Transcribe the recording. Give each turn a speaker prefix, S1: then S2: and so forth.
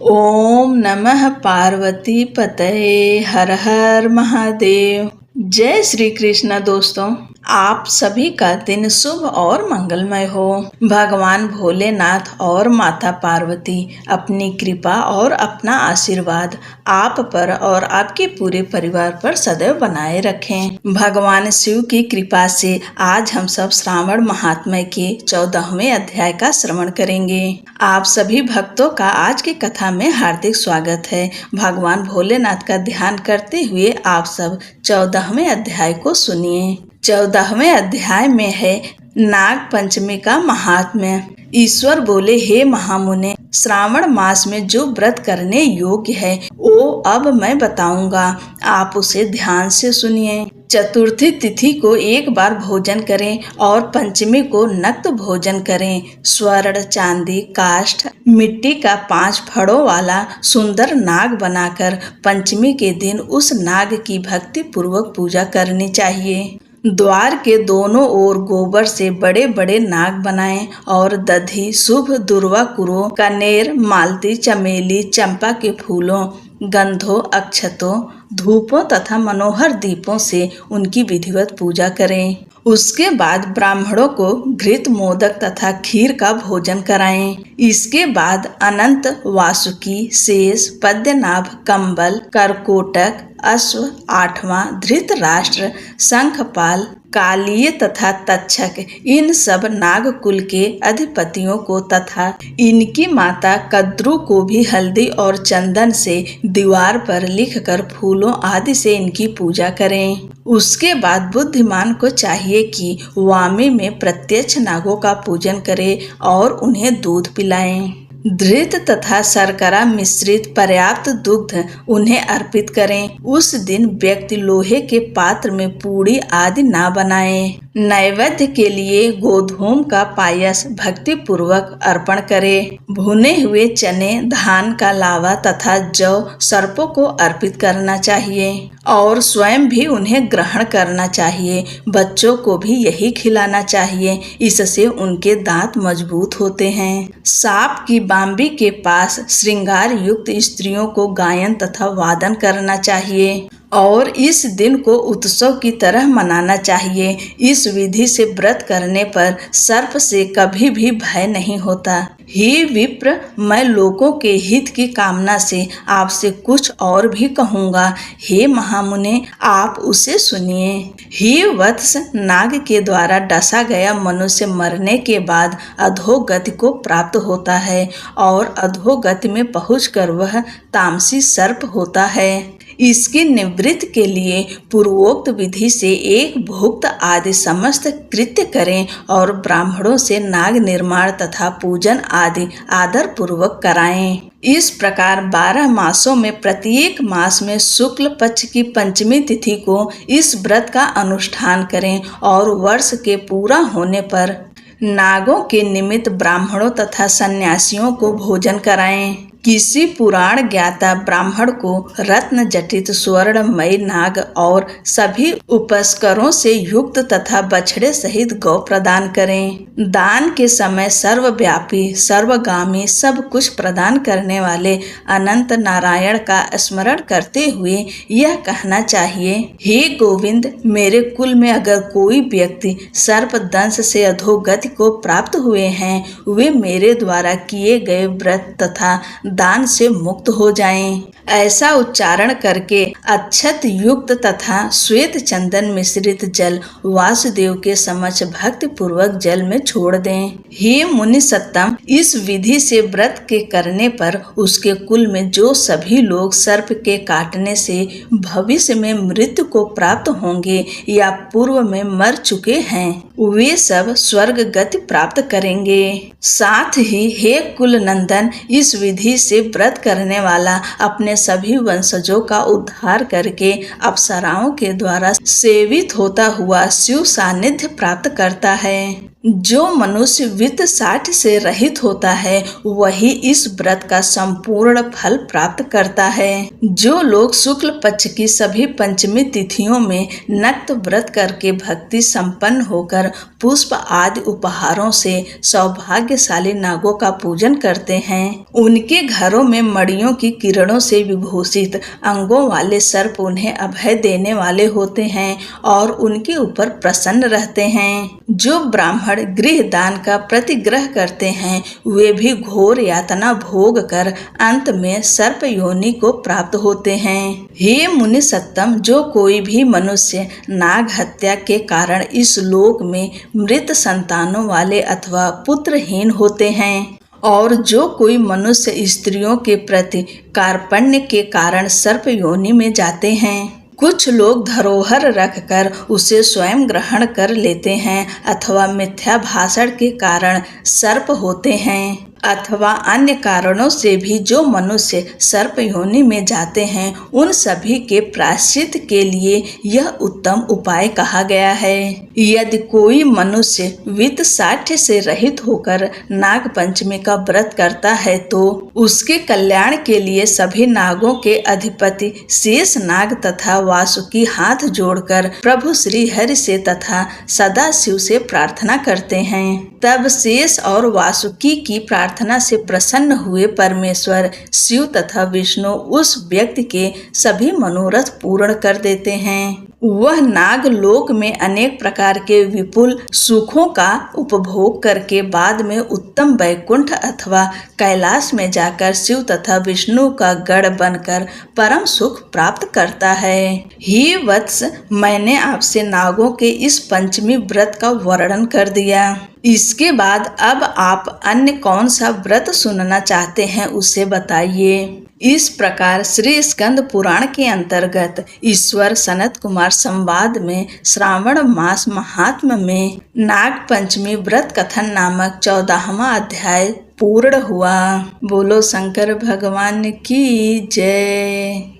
S1: ओम नमः पार्वती पतये हर हर महादेव। जय श्री कृष्ण। दोस्तों, आप सभी का दिन शुभ और मंगलमय हो। भगवान भोलेनाथ और माता पार्वती अपनी कृपा और अपना आशीर्वाद आप पर और आपके पूरे परिवार पर सदैव बनाए रखें। भगवान शिव की कृपा से आज हम सब श्रावण महात्म्य के 14वें अध्याय का श्रवण करेंगे। आप सभी भक्तों का आज की कथा में हार्दिक स्वागत है। भगवान भोलेनाथ का ध्यान करते हुए आप सब 14वें अध्याय को सुनिए। 14वें अध्याय में है नाग पंचमी का महात्म्य। ईश्वर बोले, हे महामुने, श्रावण मास में जो व्रत करने योग्य है वो अब मैं बताऊंगा, आप उसे ध्यान से सुनिए। चतुर्थी तिथि को एक बार भोजन करें और पंचमी को नक्त भोजन करें। स्वर्ण, चांदी, काष्ठ, मिट्टी का 5 फड़ों वाला सुंदर नाग बनाकर पंचमी के दिन उस नाग की भक्ति पूर्वक पूजा करनी चाहिए। द्वार के दोनों ओर गोबर से बड़े बड़े नाग बनाएं और दधी, शुभ, दुर्वा, कुरो, कनेर, मालती, चमेली, चंपा के फूलों, गंधों, अक्षतों, धूपों तथा मनोहर दीपों से उनकी विधिवत पूजा करें। उसके बाद ब्राह्मणों को घृत, मोदक तथा खीर का भोजन कराएं। इसके बाद अनंत, वासुकी, शेष, पद्मनाभ, कंबल, करकोटक, अश्व, 8वां, धृतराष्ट्र, शंखपाल, कालीय तथा तक्षक, इन सब नाग कुल के अधिपतियों को तथा इनकी माता कद्रू को भी हल्दी और चंदन से दीवार पर लिखकर फूलों आदि से इनकी पूजा करें। उसके बाद बुद्धिमान को चाहिए कि वामी में प्रत्यक्ष नागों का पूजन करें और उन्हें दूध पिलाएं। धृत तथा शर्करा मिश्रित पर्याप्त दुग्ध उन्हें अर्पित करें। उस दिन व्यक्ति लोहे के पात्र में पूड़ी आदि ना बनाए। नैवेद्य के लिए गोधूम का पायस भक्ति पूर्वक अर्पण करें। भुने हुए चने, धान का लावा तथा जौ सर्पों को अर्पित करना चाहिए और स्वयं भी उन्हें ग्रहण करना चाहिए। बच्चों को भी यही खिलाना चाहिए, इससे उनके दांत मजबूत होते हैं। सांप की बांबी के पास श्रृंगार युक्त स्त्रियों को गायन तथा वादन करना चाहिए और इस दिन को उत्सव की तरह मनाना चाहिए। इस विधि से व्रत करने पर सर्प से कभी भी भय नहीं होता। हे विप्र, मैं लोगों के हित की कामना से आपसे कुछ और भी कहूँगा। हे महामुने, आप उसे सुनिए। हे वत्स, नाग के द्वारा डसा गया मनुष्य मरने के बाद अधोगति को प्राप्त होता है और अधोगति में पहुंचकर वह तामसी सर्प होता है। इसकी निवृत्ति के लिए पूर्वोक्त विधि से एक भुक्त आदि समस्त कृत्य करें और ब्राह्मणों से नाग निर्माण तथा पूजन आदि आदर पूर्वक कराएं। इस प्रकार 12 मासों में प्रत्येक मास में शुक्ल पक्ष की पंचमी तिथि को इस व्रत का अनुष्ठान करें और वर्ष के पूरा होने पर नागों के निमित्त ब्राह्मणों तथा सन्यासियों को भोजन कराएं। किसी पुराण ज्ञाता ब्राह्मण को रत्न जटित स्वर्णमय नाग और सभी उपस्करों से युक्त तथा बछड़े सहित गौ प्रदान करें। दान के समय सर्वव्यापी, सर्वगामी, सब कुछ प्रदान करने वाले अनंत नारायण का स्मरण करते हुए यह कहना चाहिए, हे गोविंद, मेरे कुल में अगर कोई व्यक्ति सर्प दंश से अधोगति को प्राप्त हुए हैं, वे मेरे द्वारा किए गए व्रत तथा दान से मुक्त हो जाएं। ऐसा उच्चारण करके अक्षत युक्त तथा श्वेत चंदन मिश्रित जल वासुदेव के समक्ष भक्ति पूर्वक जल में छोड़ दें। हे मुनि सत्तम, इस विधि से व्रत के करने पर उसके कुल में जो सभी लोग सर्प के काटने से भविष्य में मृत्यु को प्राप्त होंगे या पूर्व में मर चुके हैं, वे सब स्वर्ग गति प्राप्त करेंगे। साथ ही हे कुल नंदन, इस विधि से व्रत करने वाला अपने सभी वंशजों का उद्धार करके अप्सराओं के द्वारा सेवित होता हुआ शिव सानिध्य प्राप्त करता है। जो मनुष्य वित्त साठ से रहित होता है वही इस व्रत का संपूर्ण फल प्राप्त करता है। जो लोग शुक्ल पक्ष की सभी पंचमी तिथियों में नक्त व्रत करके भक्ति संपन्न होकर पुष्प आदि उपहारों से सौभाग्यशाली नागों का पूजन करते हैं, उनके घरों में मणियों की किरणों से विभूषित अंगों वाले सर्प उन्हें अभय देने वाले होते हैं और उनके ऊपर प्रसन्न रहते हैं। जो ब्राह्मण गृह दान का प्रतिग्रह करते हैं वे भी घोर यातना भोग कर अंत में सर्प योनि को प्राप्त होते हैं। हे मुनि सत्तम, जो कोई भी मनुष्य नाग हत्या के कारण इस लोक में मृत संतानों वाले अथवा पुत्रहीन होते हैं और जो कोई मनुष्य स्त्रियों के प्रति कार्पण्य के कारण सर्प योनि में जाते हैं, कुछ लोग धरोहर रखकर उसे स्वयं ग्रहण कर लेते हैं अथवा मिथ्या भाषण के कारण सर्प होते हैं अथवा अन्य कारणों से भी जो मनुष्य सर्प योनि में जाते हैं, उन सभी के प्रायश्चित के लिए यह उत्तम उपाय कहा गया है। यदि कोई मनुष्य वित्त साठ्य से रहित होकर नाग पंचमी का व्रत करता है तो उसके कल्याण के लिए सभी नागों के अधिपति शेष नाग तथा वासुकी हाथ जोड़कर प्रभु श्री हरि से तथा सदा शिव से प्रार्थना करते हैं। तब शेष और वासुकी की प्रार्थना से प्रसन्न हुए परमेश्वर शिव तथा विष्णु उस व्यक्ति के सभी मनोरथ पूर्ण कर देते हैं। वह नाग लोक में अनेक प्रकार के विपुल सुखों का उपभोग करके बाद में उत्तम वैकुंठ अथवा कैलाश में जाकर शिव तथा विष्णु का गढ़ बनकर परम सुख प्राप्त करता है। हे वत्स, मैंने आपसे नागों के इस पंचमी व्रत का वर्णन कर दिया। इसके बाद अब आप अन्य कौन सा व्रत सुनना चाहते हैं उसे बताइए। इस प्रकार श्री स्कंद पुराण के अंतर्गत ईश्वर सनत कुमार संवाद में श्रावण मास महात्म्य में नाग पंचमी व्रत कथन नामक 14वां अध्याय पूर्ण हुआ। बोलो शंकर भगवान की जय।